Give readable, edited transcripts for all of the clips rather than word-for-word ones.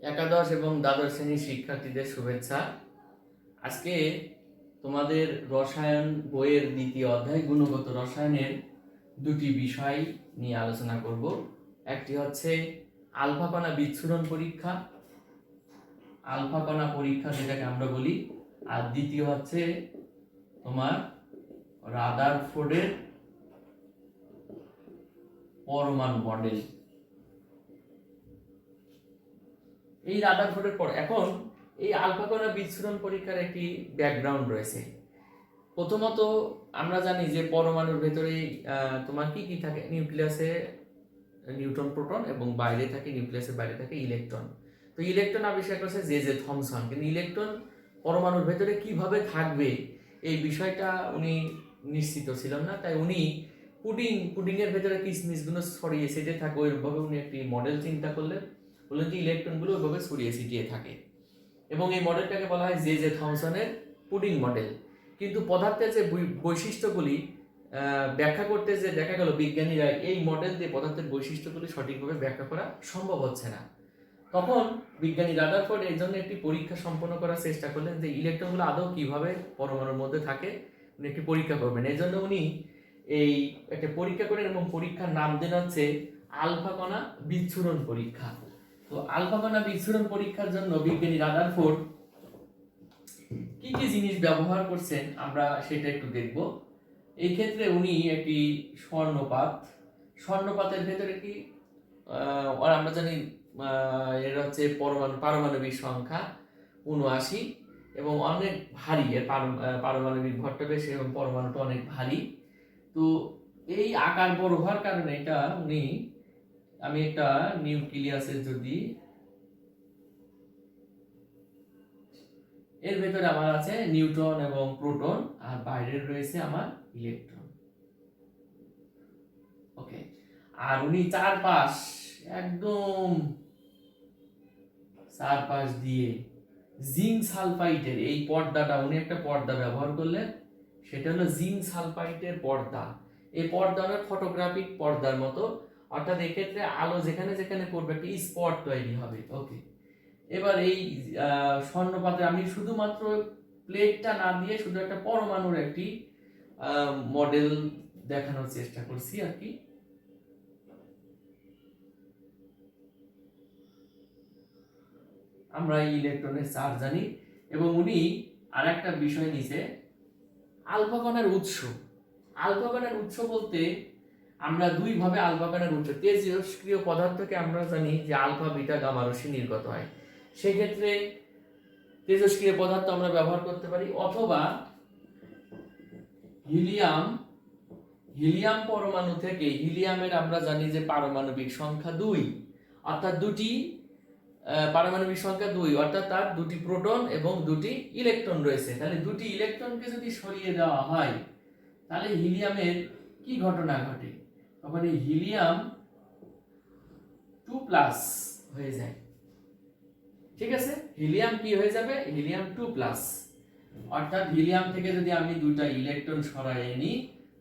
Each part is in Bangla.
একাদশ এবং দ্বাদশ শ্রেণীর শিক্ষার্থীদের শুভেচ্ছা। আজকে তোমাদের রসায়ন বইয়ের দ্বিতীয় অধ্যায় গুণগত রসায়নের দুটি বিষয় নিয়ে আলোচনা করব। একটি হচ্ছে আলফা কণা বিচ্ছুরণ পরীক্ষা, আলফা কণা পরীক্ষা যেটাকে আমরা বলি, আর দ্বিতীয় হচ্ছে তোমার রাদারফোর্ডের পরমাণু মডেল। এই রাদারফোর্ডের পর এখন এই আলফা কণা বিচ্ছুরণ পরীক্ষার একটি ব্যাকগ্রাউন্ড রয়েছে। প্রথমত আমরা জানি যে পরমাণুর ভেতরে তোমার কি কি থাকে, নিউক্লিয়াসে নিউট্রন প্রোটন এবং বাইরে থাকে, নিউক্লিয়াসের বাইরে থাকে ইলেকট্রন। তো ইলেকট্রন আবিষ্কার করেছে জে থমসন, কিন্তু ইলেকট্রন পরমাণুর ভেতরে কিভাবে থাকবে এই বিষয়টা উনি নিশ্চিত ছিলেন না, তাই উনি পুডিংয়ের ভেতরে কিসমিসগুলো ছড়িয়ে ছিটিয়ে থাকে ওইভাবে উনি একটি মডেল চিন্তা করলেন, বললেন যে ইলেকট্রনগুলো ওইভাবে ছড়িয়ে ছিটিয়ে থাকে এবং এই মডেলটাকে বলা হয় জে থমসনের পুডিং মডেল। কিন্তু পদার্থের যে বৈশিষ্ট্যগুলি ব্যাখ্যা করতে যে দেখা গেল বিজ্ঞানীরা এই মডেল দিয়ে পদার্থের বৈশিষ্ট্যগুলি সঠিকভাবে ব্যাখ্যা করা সম্ভব হচ্ছে না। তখন বিজ্ঞানী রাদারফোর্ড এর জন্য একটি পরীক্ষা সম্পন্ন করার চেষ্টা করলেন যে ইলেকট্রনগুলো আদৌ কিভাবে পরমাণুর মধ্যে থাকে উনি একটি পরীক্ষা করবেন। এই জন্য উনি এই একটা পরীক্ষা করেন এবং পরীক্ষার নাম দেন হচ্ছে আলফা কণা বিচ্ছুরণ পরীক্ষা। তো আলফা কণা বিচ্ছুরণ পরীক্ষার জন্য বিজ্ঞানী রাদারফোর্ড কি কি জিনিস ব্যবহার করছেন আমরা সেটা একটু দেখব। এই ক্ষেত্রে উনি একটি স্বর্ণপাতের ভেতরে কি আমরা জানি এর হচ্ছে পারমাণবিক সংখ্যা 79 এবং অনেক ভারী, এর পারমাণবিক ভরটা বেশি এবং পরমাণুটা অনেক ভারী। তো এই আকার বড় হওয়ার কারণে এটা আমি একটা নিউক্লিয়াসের যদি এর ভেতরে আমার আছে নিউট্রন এবং প্রোটন আর বাইরের রয়েছে আমার ইলেকট্রন। ওকে, আর উনি চারপাশ দিয়ে জিঙ্ক সালফাইডের এই পর্দাটা উনি একটা পর্দা ব্যবহার করলেন, সেটা হলো জিঙ্ক সালফাইডের পর্দা। এই পর্দা হলো ফটোগ্রাফিক পর্দার মতো, অর্থাৎ এক্ষেত্রে আলো যেখানে যেখানে পড়বে একটি স্পট তৈরি হবে। ওকে, এবার এই স্বর্ণপাতে আমি শুধুমাত্র প্লেটটা না দিয়ে শুধু একটা পরমাণুর একটি মডেল দেখানোর চেষ্টা করছি আর কি। আমরা ইলেকট্রনের চার্জ জানি এবং উনি আর একটা বিষয় নিছে আলফা কণার উৎস। আলফা কণার উৎস বলতে আমরা দুই ভাবে আলফা কণার উৎস, তেজস্ক্রিয় পদার্থকে আমরা জানি যে আলফা বিটা গামা রশ্মি নির্গত হয়, সেক্ষেত্রে তেজস্ক্রিয় পদার্থ আমরা ব্যবহার করতে পারি, অথবা হিলিয়াম পরমাণু থেকে, হিলিয়ামের আমরা জানি যে পারমাণবিক সংখ্যা 2, অর্থাৎ দুটি পারমাণবিক সংখ্যা 2, অর্থাৎ তার দুটি প্রোটন এবং দুটি ইলেকট্রন রয়েছে। তাহলে দুটি ইলেকট্রনকে যদি সরিয়ে দেওয়া হয় তাহলে হিলিয়ামের কি ঘটনা ঘটে, তখন এই হিলিয়াম 2+ হয়ে যায়। ঠিক আছে, হিলিয়াম কি হয়ে যাবে, হিলিয়াম 2+, অর্থাৎ হিলিয়াম থেকে যদি আমি দুইটা ইলেকট্রন সরাই নিই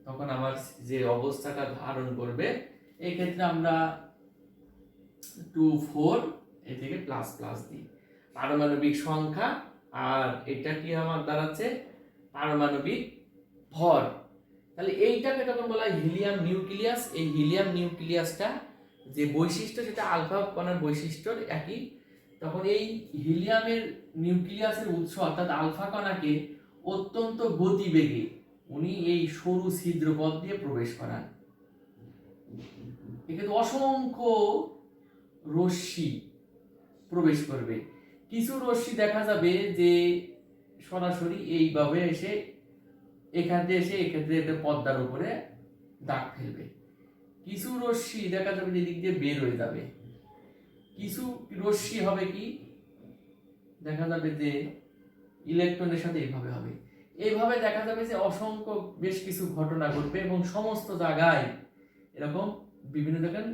তখন আমার যে অবস্থাটা ধারণ করবে, এই ক্ষেত্রে আমরা 2 4 এ থেকে প্লাস প্লাস দিই পারমাণবিক সংখ্যা, আর এটা কি আমার দাঁড়াচ্ছে পারমাণবিক ভর। তাহলে এইটাকে তখন বলা হয় হিলিয়াম নিউক্লিয়াস। এই হিলিয়াম নিউক্লিয়াসটা যে বৈশিষ্ট্য সেটা আলফা কণার বৈশিষ্ট্যর একই। তখন এই হিলিয়ামের নিউক্লিয়াসের উৎস অর্থাৎ আলফা কণাকে অত্যন্ত গতিবেগে উনি এই সরু ছিদ্রপথ দিয়ে প্রবেশ করান। এক্ষেত্রে অসংখ্য রশ্মি প্রবেশ করবে। কিছু রশ্মি দেখা যাবে যে সরাসরি এইভাবে এসে এখানে এসে এক্ষেত্রে পর্দার উপরে দাগ ফেলবে, কিছু রশ্মি দেখা যাবে যে দিক দিয়ে বের হয়ে যাবে, কিছু রশ্মি হবে কি দেখা যাবে যে ইলেকট্রনের সাথে এইভাবে হবে। এইভাবে দেখা যাবে যে অসংখ্য বেশ কিছু ঘটনা ঘটবে এবং সমস্ত জায়গায় এরকম বিভিন্ন দেখেন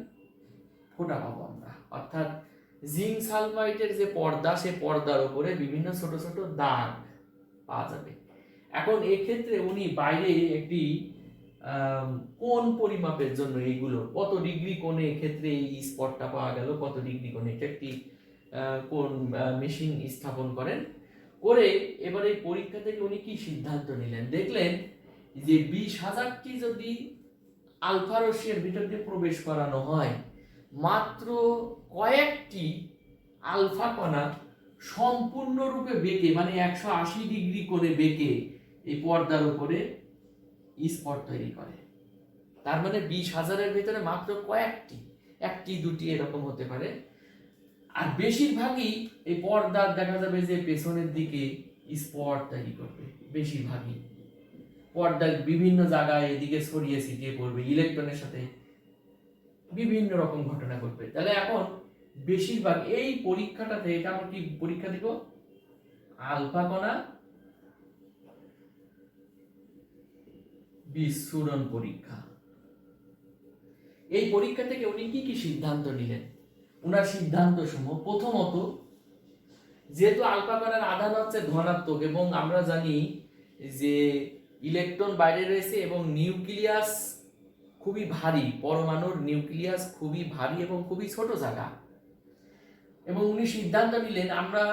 ফোঁটা পাবো আমরা, অর্থাৎ জিঙ্ক সালফাইডের যে পর্দা সে পর্দার উপরে বিভিন্ন ছোট ছোট দাগ পাওয়া যাবে। এখন এক্ষেত্রে উনি বাইরে একটি কোণ পরিমাপের জন্য এইগুলো কত ডিগ্রি কোণে এক্ষেত্রে এই স্পটটা পাওয়া গেল, কত ডিগ্রি কোণে, এটা একটি কোন মেশিন স্থাপন করেন, করে এবার এই পরীক্ষা থেকে উনি কি সিদ্ধান্ত নিলেন, দেখলেন যে 20,000টি যদি আলফা রশ্মির ভিতর দিয়ে প্রবেশ করানো হয়, মাত্র কয়েকটি আলফা কণা সম্পূর্ণরূপে বেঁকে, মানে 180 ডিগ্রি করে বেঁকে এই পর্দার উপরে স্পট তৈরি করে। তার মানে 20,000-এর ভিতরে মাত্র কয়েকটি, একটি দুটি এরকম হতে পারে। আর বেশিরভাগই এই পর্দার দেখা যাবে যে পেছনের দিকে স্পট তৈরি করবে, বেশিরভাগই পর্দার বিভিন্ন জায়গায় এদিকে ছড়িয়ে ছিটিয়ে পড়বে, ইলেকট্রনের সাথে বিভিন্ন রকম ঘটনা ঘটবে। তাহলে এখন বেশিরভাগ এই পরীক্ষাটাতে, এটা আমরা কি পরীক্ষা দিব, আলফা কণা বিচ্ছুরণ পরীক্ষা। এই পরীক্ষা থেকে উনি কি কি সিদ্ধান্ত নিলেন, উনার সিদ্ধান্ত সমূহ, প্রথমত যেহেতু আলফা কণার আধান হচ্ছে ধনাত্মক এবং আমরা জানি যে ইলেকট্রন বাইরে রয়েছে এবং নিউক্লিয়াস খুবই ভারী, পরমাণুর নিউক্লিয়াস খুবই ভারী এবং খুবই ছোট জায়গা, এবং উনি সিদ্ধান্ত নিলেন আমরা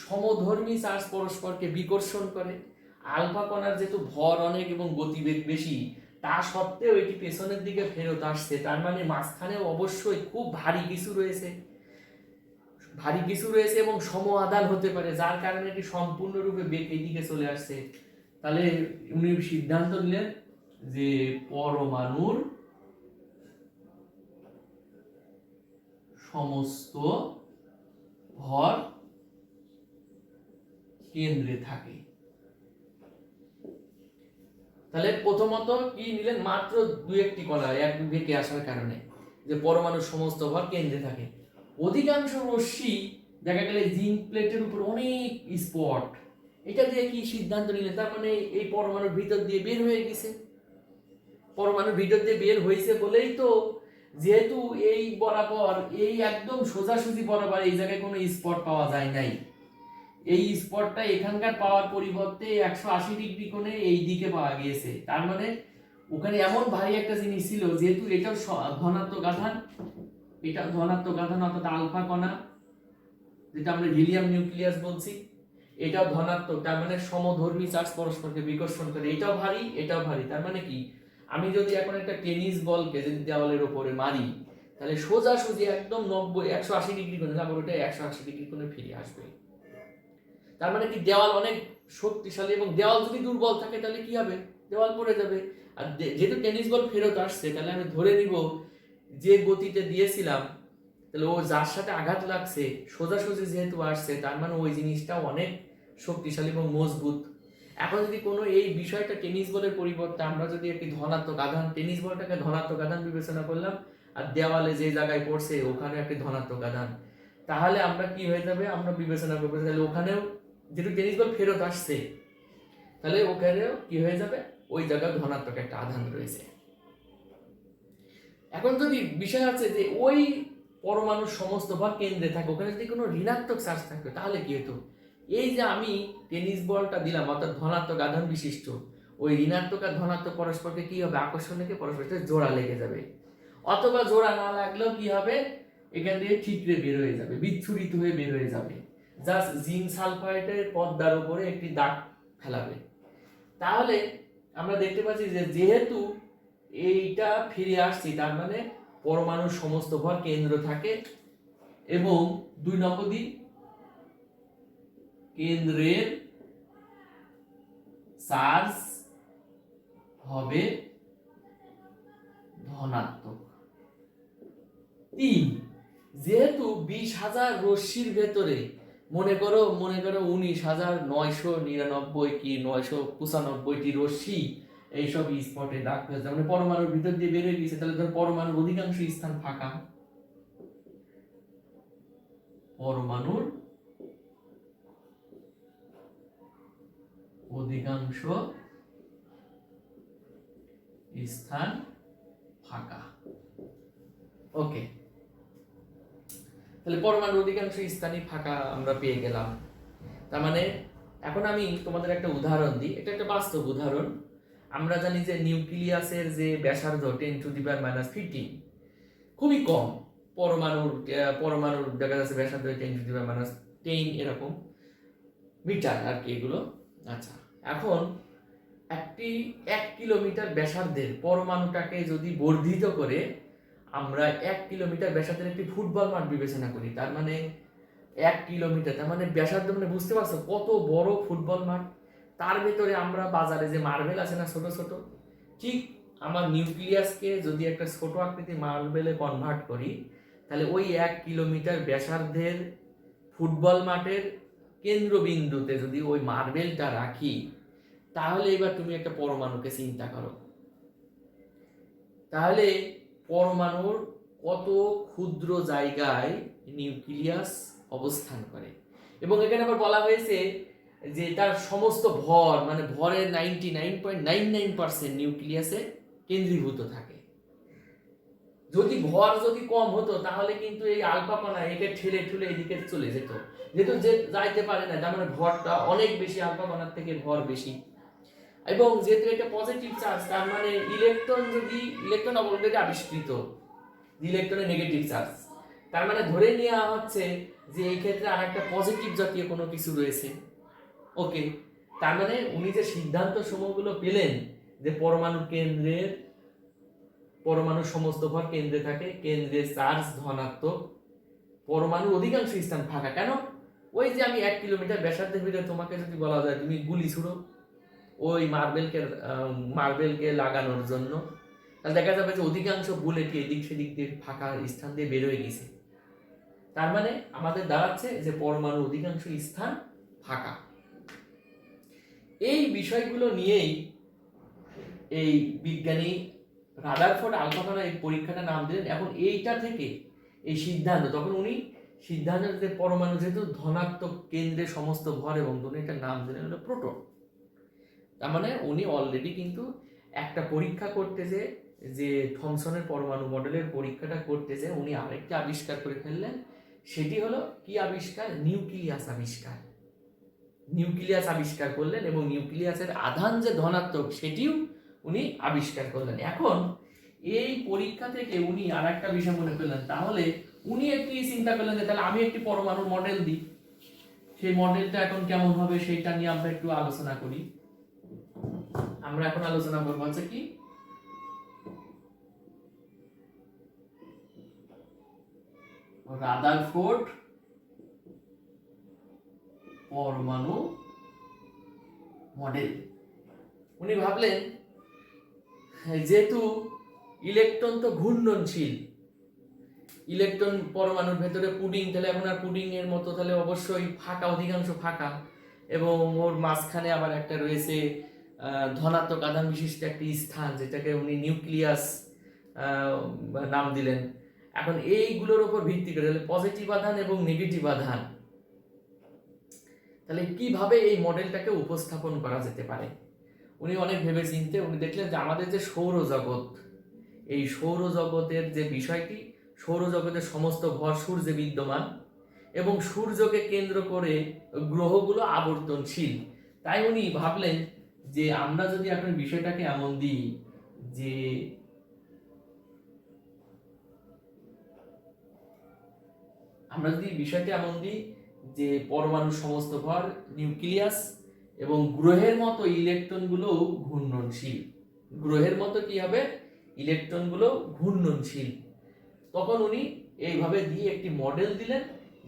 সমধর্মী চার্জ পরস্পরকে বিকর্ষণ করে, আলফা কণার যেহেতু ভর অনেক এবং গতিবেগ বেশি, তা সত্ত্বেও এটি পেছনের দিকে ফেরত আসছে, তার মানে মাঝখানে অবশ্যই খুব ভারী কিছু রয়েছে, এবং সম আধান হতে পারে, যার কারণে এটি সম্পূর্ণরূপে বেঁকে এদিকে চলে আসছে। তাহলে উনি সিদ্ধান্ত নিলেন যে পরমাণুর সমস্ত ভর কেন্দ্রে থাকে। তাহলে প্রথমত কি নিলেন, মাত্র দুই একটি কণা এক বেঁকে আসার কারণে যে পরমাণুর সমস্ত ভর কেন্দ্রে থাকে। অধিকাংশ রশ্মি দেখা গেলে জিঙ্ক প্লেটের উপর অনেক স্পট, এটা দিয়ে কি সিদ্ধান্ত নিলেন, তার মানে এই পরমাণুর ভিতর দিয়ে বের হয়ে গেছে, পরমাণুর ভিতর দিয়ে বের হয়েছে বলেই তো, যেহেতু এই বরাবর, এই একদম সোজাসুজি বরাবর এই জায়গায় কোনো স্পট পাওয়া যায় নাই, এই স্পটটা এখানকার পাওয়ার পরিবর্তে 180 ডিগ্রি কোণে এই দিকে পাওয়া গিয়েছে, তার মানে ওখানে এমন ভারী একটা জিনিস ছিল, যেহেতু এটাও ধনাত্মক আধান, এটা ধনাত্মক আধান, অর্থাৎ আলফা কণা যেটা আমরা হিলিয়াম নিউক্লিয়াস বলছি, এটাও ধনাত্মক, তার মানে সমধর্মী চার্জ পরস্পরকে বিকর্ষণ করে, এটাও ভারী এটাও ভারী, তার মানে কি, আমি যদি এখন একটা টেনিস বলকে যদি দেওয়ালের উপরে মারি, তাহলে সোজাসুজি একদম 180 ডিগ্রি কোণে যাবে, ওটা 180 ডিগ্রি কোণে ফিরে আসবে। তার মানে কি, দেওয়াল অনেক শক্তিশালী, এবং দেওয়াল যদি দুর্বল থাকে তাহলে কি হবে, দেওয়াল পড়ে যাবে। আর যেহেতু টেনিস বল ফেরত আসছে, তাহলে আমি ধরে নিব যে গতিতে দিয়েছিলাম, তাহলে ও যার সাথে আঘাত লাগছে সোজাসুজি যেহেতু আসছে, তার মানে ওই জিনিসটা অনেক শক্তিশালী এবং মজবুত। এখন যদি কোনো এই বিষয়টা টেনিস বলের পরিবর্তে আমরা যদি একটি ধনাত্মক আধান, টেনিস বলটাকে ধনাত্মক আধান বিবেচনা করলাম, আর দেওয়ালে যে জায়গায় পড়ছে ওখানে একটি ধনাত্মক আধান, তাহলে আমরা কি হয়ে যাবে, আমরা বিবেচনা করবো তাহলে ওখানেও যেহেতু টেনিস বল ফেরত আসছে, তাহলে ওখানেও কি হয়ে যাবে, ওই জায়গায় ধনাত্মক একটা আধান রয়েছে। এখন যদি বিষয় আছে যে ওই পরমাণুর সমস্ত ভর কেন্দ্রে থাকে, ওখানে যদি কোনো ঋণাত্মক চার্জ থাকতো তাহলে কি হতো, এই যে আমি টেনিস বলটা দিলাম অর্থাৎ ধনাত্মক আধান বিশিষ্ট, ওই ঋণাত্মক আর ধনাত্মক পরস্পরকে কি হবে, আকর্ষণ লেগে পরস্পরের সাথে জোড়া লেগে যাবে, অথবা জোড়া না লাগলেও কি হবে, এখান থেকে ঠিকরে বের হয়ে যাবে, বিচ্ছুরিত হয়ে বের হয়ে যাবে, জাস্ট জিঙ্ক সালফাইডের পর্দার উপরে একটি দাগ ফেলাবে। তাহলে আমরা দেখতে পাচ্ছি যে যেহেতু এইটা ফিরে আসছি, তার মানে পরমাণুর সমস্ত ভর কেন্দ্র থাকে, এবং 2 নম্বর দিন কেন্দ্রের চার্জ হবে ধনাত্মক। 3, যেহেতু 20,000 রশ্মির ভেতরে মনে করো 19,999 কি 995টি রশ্মি এইসব স্পটে দাগ হয়েছে, মানে পরমাণুর ভিতর দিয়ে বের হয়ে গেছে, তাহলে ধর পরমাণুর অধিকাংশ স্থান ফাঁকা, পরমাণুর অধিকাংশ স্থান ফাঁকা। ওকে, তাহলে পরমাণুর অধিকাংশ স্থানই ফাঁকা আমরা পেয়ে গেলাম। তার মানে এখন আমি তোমাদের একটা উদাহরণ দিই, এটা একটা বাস্তব উদাহরণ। আমরা জানি যে নিউক্লিয়াসের যে ব্যাসার্ধ 10⁻⁻15 খুবই কম, পরমাণুর দেখা যাচ্ছে ব্যাসার্ধ 10⁻10 এরকম মিটার আর কি এগুলো। আচ্ছা, এখন 1 কিলোমিটার ব্যাসার্ধের পরমাণুটাকে যদি বর্ধিত করে আমরা 1 কিলোমিটার ব্যাসার্ধের একটি ফুটবল মাঠ বিবেচনা করি, তার মানে 1 কিলোমিটার, তার মানে ব্যাসার্ধ, মানে বুঝতে পারছো কত বড় ফুটবল মাঠ। তার ভেতরে আমরা বাজারে যে মার্বেল আছে না ছোট ছোট, ঠিক আমার নিউক্লিয়াসকে যদি একটা ছোট আকৃতির মার্বেলে কনভার্ট করি, তাহলে ওই 1 কিলোমিটার ব্যাসার্ধের ফুটবল মাঠের কেন্দ্রবিন্দুতে যদি ওই মার্বেলটা রাখি, তাহলে এবার তুমি একটা পরমাণুকে চিন্তা করো, তাহলে পরমাণুর কত ক্ষুদ্র জায়গায় নিউক্লিয়াস অবস্থান করে। এবং এখানে আবার বলা হয়েছে যে তার সমস্ত ভর, মানে ভরের 99.99% নিউক্লিয়াসে কেন্দ্রীভূত থাকে। যদি ভর যদি কম হতো তাহলে কিন্তু এই আলফা কণা একে ঠেলে ঠুলে এদিকে চলে যেত, যেহেতু যে যাইতে পারে না, তার মানে ভরটা অনেক বেশি, আলফা কণার থেকে ভর বেশি। এবং যেহেতু এটা পজিটিভ চার্জ, তার মানে ইলেকট্রন অলরেডি আবিষ্কৃত, ইলেকট্রনের নেগেটিভ চার্জ, তার মানে ধরে নেওয়া হচ্ছে যে এই ক্ষেত্রে আর একটা পজিটিভ জাতীয় কোনো কিছু রয়েছে। ওকে, তার মানে উনি যে সিদ্ধান্ত সমূহগুলো পেলেন যে পরমাণুর সমস্ত ভর কেন্দ্রে থাকে, কেন্দ্রের চার্জ ধনাত্মক, পরমাণুর অধিকাংশ স্থান ফাঁকা। কেন? ওই যে আমি 1 কিলোমিটার ব্যাসার্ধের ভিতরে তোমাকে যদি বলা যায় তুমি গুলি ছুড়ো ওই মার্বেলকে লাগানোর জন্য, তাহলে দেখা যাবে যে অধিকাংশ বুলেটই এদিক সেদিক দিয়ে ফাঁকা স্থান দিয়ে বেরোয় গেছে। তার মানে আমাদের দাঁড়াচ্ছে যে পরমাণুর অধিকাংশ স্থান ফাঁকা। এই বিষয়গুলো নিয়েই এই বিজ্ঞানী রাদারফোর্ড আলফা কণা এই পরীক্ষাটা নাম দিলেন। এখন এইটা থেকে এই সিদ্ধান্ত, তখন উনি সিদ্ধান্ত যে পরমাণু যেহেতু ধনাত্মক কেন্দ্রে সমস্ত ভর, এবং উনি এটার নাম দিলেন হলো প্রোটন। তার মানে উনি অলরেডি কিন্তু একটা পরীক্ষা করতে যে থমসনের পরমাণু মডেলের পরীক্ষাটা করতে যে উনি আরেকটা আবিষ্কার করে ফেললেন। সেটি হলো কি আবিষ্কার? নিউক্লিয়াস আবিষ্কার করলেন, এবং নিউক্লিয়াসের আধান যে ধনাত্মক সেটিও উনি আবিষ্কার করলেন। এখন এই পরীক্ষা থেকে উনি আর একটা বিষয় মনে করলেন, তাহলে উনি একটি চিন্তা করলেন যে তাহলে আমি একটি পরমাণু মডেল দিই, সেই মডেলটা এখন কেমন হবে সেইটা নিয়ে আমরা একটু আলোচনা করি। আমরা এখন আলোচনা করবো হচ্ছে কি রাদারফোর্ড পরমাণু মডেল। উনি ভাবলেন যেহেতু ইলেকট্রন তো ঘূর্ণনশীল, ইলেকট্রন পরমাণুর ভেতরে পুডিং, তাহলে এখন আর পুডিং এর মতো, তাহলে অবশ্যই ফাঁকা, অধিকাংশ ফাঁকা, এবং ওর মাঝখানে আবার একটা রয়েছে ধনাত্মক আধান বিশিষ্ট একটি স্থান, যেটাকে উনি নিউক্লিয়াস নাম দিলেন। এখন এইগুলোর উপর ভিত্তি করে তাহলে পজিটিভ আধান এবং নেগেটিভ আধান, তাহলে কিভাবে এই মডেলটাকে উপস্থাপন করা যেতে পারে। উনি অনেক ভেবে চিন্তে উনি দেখলেন যে আমাদের যে সৌরজগৎ, এই সৌরজগতের যে বিষয়টি, সৌরজগতের সমস্ত ভর সূর্যে বিদ্যমান, এবং সূর্যকে কেন্দ্র করে গ্রহগুলো আবর্তনশীল। তাই উনি ভাবলেন যে আমরা যদি এখন বিষয়টাকে এমন দিই যে পরমাণুর সমস্ত ভর নিউক্লিয়াস, এবং গ্রহের মতো ইলেকট্রনগুলো ঘূর্ণনশীল, গ্রহের মতো কি হবে, ইলেকট্রনগুলো ঘূর্ণনশীল, তখন উনি এইভাবে দিয়ে একটি মডেল দিলেন,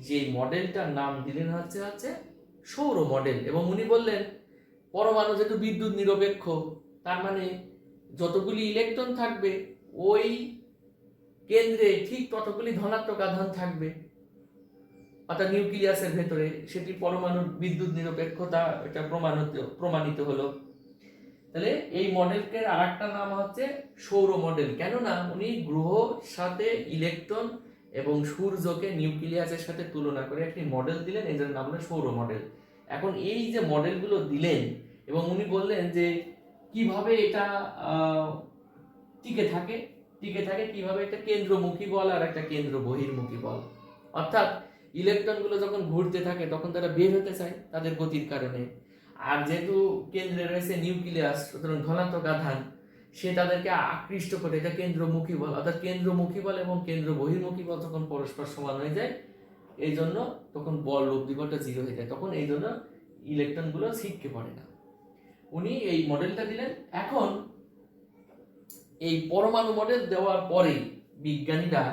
যে মডেলটার নাম দিলেন হচ্ছে সৌর মডেল। এবং উনি বললেন পরমাণু যেহেতু বিদ্যুৎ নিরপেক্ষ, তার মানে যতগুলি ইলেকট্রন থাকবে ওই কেন্দ্রে ঠিক ততগুলি ধনাত্মক আধান থাকবে, অর্থাৎ নিউক্লিয়াসের ভেতরে সেটি পরমাণুর বিদ্যুৎ নিরপেক্ষতা এটা প্রমাণিত হলো। তাহলে এই মডেলকে আরেকটা নাম হচ্ছে সৌর মডেল। কেননা উনি গ্রহ সাথে ইলেকট্রন এবং সূর্যকে নিউক্লিয়াসের সাথে তুলনা করে একটি মডেল দিলেন, এই জন্য নাম হলো সৌর মডেল। এখন এই যে মডেলগুলো দিলেন, এবং উনি বললেন যে কিভাবে এটা টিকে থাকে কিভাবে একটা কেন্দ্রমুখী বল আর একটা কেন্দ্র বহির্মুখী বল, অর্থাৎ ইলেকট্রনগুলো যখন ঘুরতে থাকে তখন তারা বের হতে চায় তাদের গতির কারণে, আর যেহেতু কেন্দ্রে রয়েছে নিউক্লিয়াস, সুতরাং ধনাত্মক আধান, সে তাদেরকে আকৃষ্ট করে, এটা কেন্দ্রমুখী বল। অর্থাৎ কেন্দ্রমুখী বল এবং কেন্দ্র বহির্মুখী বল যখন পরস্পর সমান হয়ে যায়, এই জন্য তখন বল লব্ধি বলটা 0 হয়ে যায়, তখন এই জন্য ইলেকট্রনগুলো ছিটকে পড়ে না। উনি এই মডেলটা দিলেন। এখন এই পরমাণু মডেল দেওয়ার পরে বিজ্ঞানীরা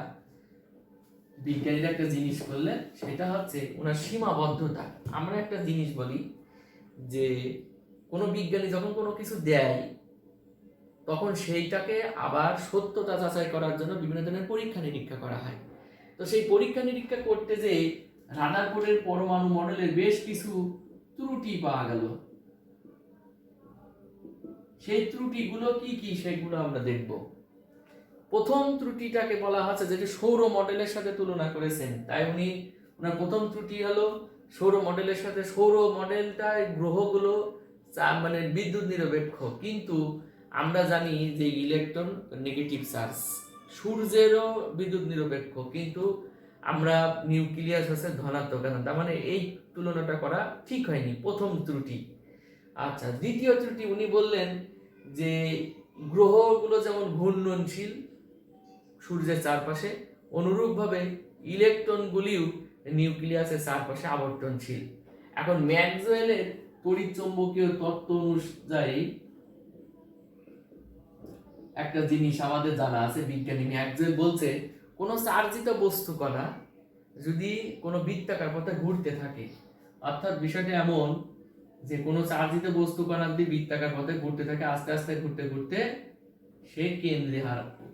একটা জিনিস করলেন, সেটা হচ্ছে ওনার সীমাবদ্ধতা। আমরা একটা জিনিস বলি যে কোনো বিজ্ঞানী যখন কোনো কিছু দেয়, তখন সেইটাকে আবার সত্যতা যাচাই করার জন্য বিভিন্ন ধরনের পরীক্ষা নিরীক্ষা করা হয়। তো সেই পরীক্ষা নিরীক্ষা করতে যে রাদারফোর্ডের পরমাণু মডেলের বেশ কিছু ত্রুটি পাওয়া গেল। সেই ত্রুটিগুলো কি কি সেগুলো আমরা দেখব। প্রথম ত্রুটিটাকে বলা হচ্ছে যেটা সৌর মডেলের সাথে তুলনা করেছেন, তাই ওনার প্রথম ত্রুটি হলো সৌর মডেলের সাথে। সৌর মডেলটায় গ্রহগুলো মানে বিদ্যুৎ নিরপেক্ষ, কিন্তু আমরা জানি যে ইলেকট্রন নেগেটিভ চার্জ, সূর্যেরও বিদ্যুৎ নিরপেক্ষ, কিন্তু আমরা নিউক্লিয়াস হচ্ছে ধনাত্মক, তার মানে এই তুলনাটা করা ঠিক হয়নি, প্রথম ত্রুটি। আচ্ছা, দ্বিতীয় ত্রুটি উনি বললেন যে গ্রহগুলো যেমন ঘূর্ণনশীল সূর্যের চারপাশে, অনুরূপভাবে ইলেকট্রনগুলিও নিউক্লিয়াসের চারপাশে আবর্তনশীল। এখন ম্যাক্সওয়েলের তড়িৎচুম্বকীয় তত্ত্ব অনুযায়ী একটা জিনিস আমাদের জানা আছে, বিজ্ঞানী ম্যাক্সওয়েল বলছে কোনো চার্জিত বস্তু কণা যদি কোনো বৃত্তাকার পথে ঘুরতে থাকে, অর্থাৎ বিষয়টা এমন যে কোনো চার্জিত বস্তু কণা যদি বৃত্তাকার পথে ঘুরতে থাকে, আস্তে আস্তে ঘুরতে ঘুরতে সে কেন্দ্রে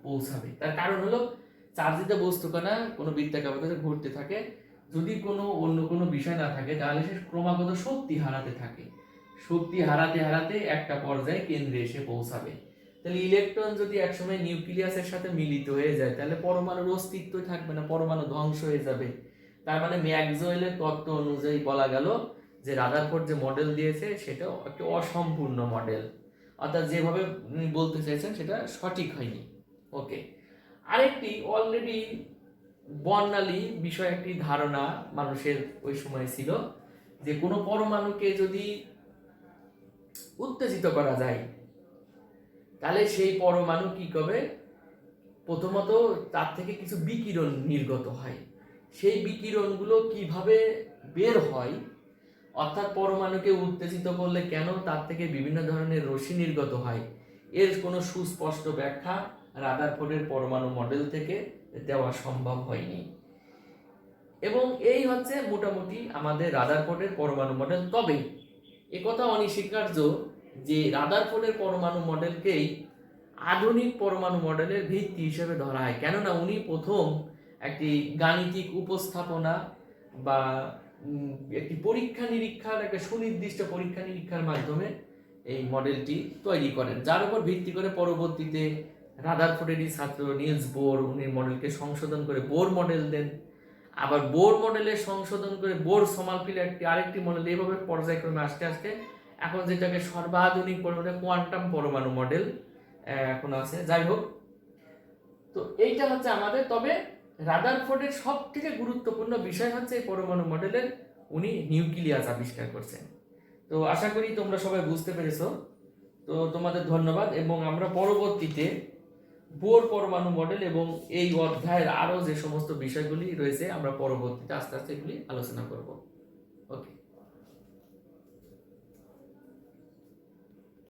পৌঁছাবে। তার কারণ হলো চার্জিত বস্তু কণা কোনো বৃত্তাকার পথে ঘুরতে থাকে, যদি কোনো অন্য কোনো বিষয় না থাকে তাহলে সে ক্রমাগত শক্তি হারাতে থাকে, শক্তি হারাতে হারাতে একটা পর্যায়ে কেন্দ্রে এসে পৌঁছাবে। তাহলে ইলেকট্রন যদি একসময় নিউক্লিয়াসের সাথে মিলিত হয়ে যায়, তাহলে পরমাণুর অস্তিত্ব থাকবে না, পরমাণু ধ্বংস হয়ে যাবে। তার মানে ম্যাক্সওয়েলের তত্ত্ব অনুযায়ী বলা গেল যে রাদারফোর্ড যে মডেল দিয়েছে সেটা একটা অসম্পূর্ণ মডেল, অর্থাৎ যেভাবে উনি বলতে চাইছেন সেটা সঠিক হয়নি। ওকে, আরেকটি অলরেডি বর্ণালী বিষয় একটি ধারণা মানুষের ওই সময় ছিল যে কোনো পরমাণুকে যদি উত্তেজিত করা যায়, তাহলে সেই পরমাণু কি করবে, প্রথমত তার থেকে কিছু বিকিরণ নির্গত হয়, সেই বিকিরণগুলো কিভাবে বের হয়, অর্থাৎ পরমাণুকে উত্তেজিত করলে কেন তার থেকে বিভিন্ন ধরনের রশ্মি নির্গত হয়, এর কোনো সুস্পষ্ট ব্যাখ্যা রাদারফোর্ডের পরমাণু মডেল থেকে দেওয়া সম্ভব হয়নি। এবং এই হচ্ছে মোটামুটি আমাদের রাদারফোর্ডের পরমাণু মডেল। তবে একথা অনস্বীকার্য যে রাদারফোর্ডের পরমাণু মডেলকেই আধুনিক পরমাণু মডেলের ভিত্তি হিসেবে ধরা হয়, কেননা উনি প্রথম একটি গাণিতিক উপস্থাপনা বা একটি পরীক্ষা নিরীক্ষার, একটা সুনির্দিষ্ট পরীক্ষা নিরীক্ষার মাধ্যমে এই মডেলটি তৈরি করেন, যার উপর ভিত্তি করে পরবর্তীতে রাদারফোর্ডেরই ছাত্র নিলস বোর উনি মডেলকে সংশোধন করে বোর মডেল দেন, আবার বোর মডেলের সংশোধন করে বোর সমালফিল আরেকটি মডেল, এইভাবে পর্যায়ক্রমে আস্তে আস্তে এখন যেটাকে সর্বাধুনিক পরমাণু কোয়ান্টাম পরমাণু মডেল এখন আছে। যাই হোক, তো এইটা হচ্ছে আমাদের। তবে রাদারফোর্ডের সব থেকে গুরুত্বপূর্ণ বিষয় হচ্ছে এই পরমাণু মডেলের উনি নিউক্লিয়াস আবিষ্কার করছেন। তো আশা করি তোমরা সবাই বুঝতে পেরেছো। তো তোমাদের ধন্যবাদ, এবং আমরা পরবর্তীতে বোর পরমাণু মডেল এবং এই অধ্যায়ের আরো যে সমস্ত বিষয়গুলি রয়েছে আমরা পরবর্তীতে আস্তে আস্তে এগুলি আলোচনা করব।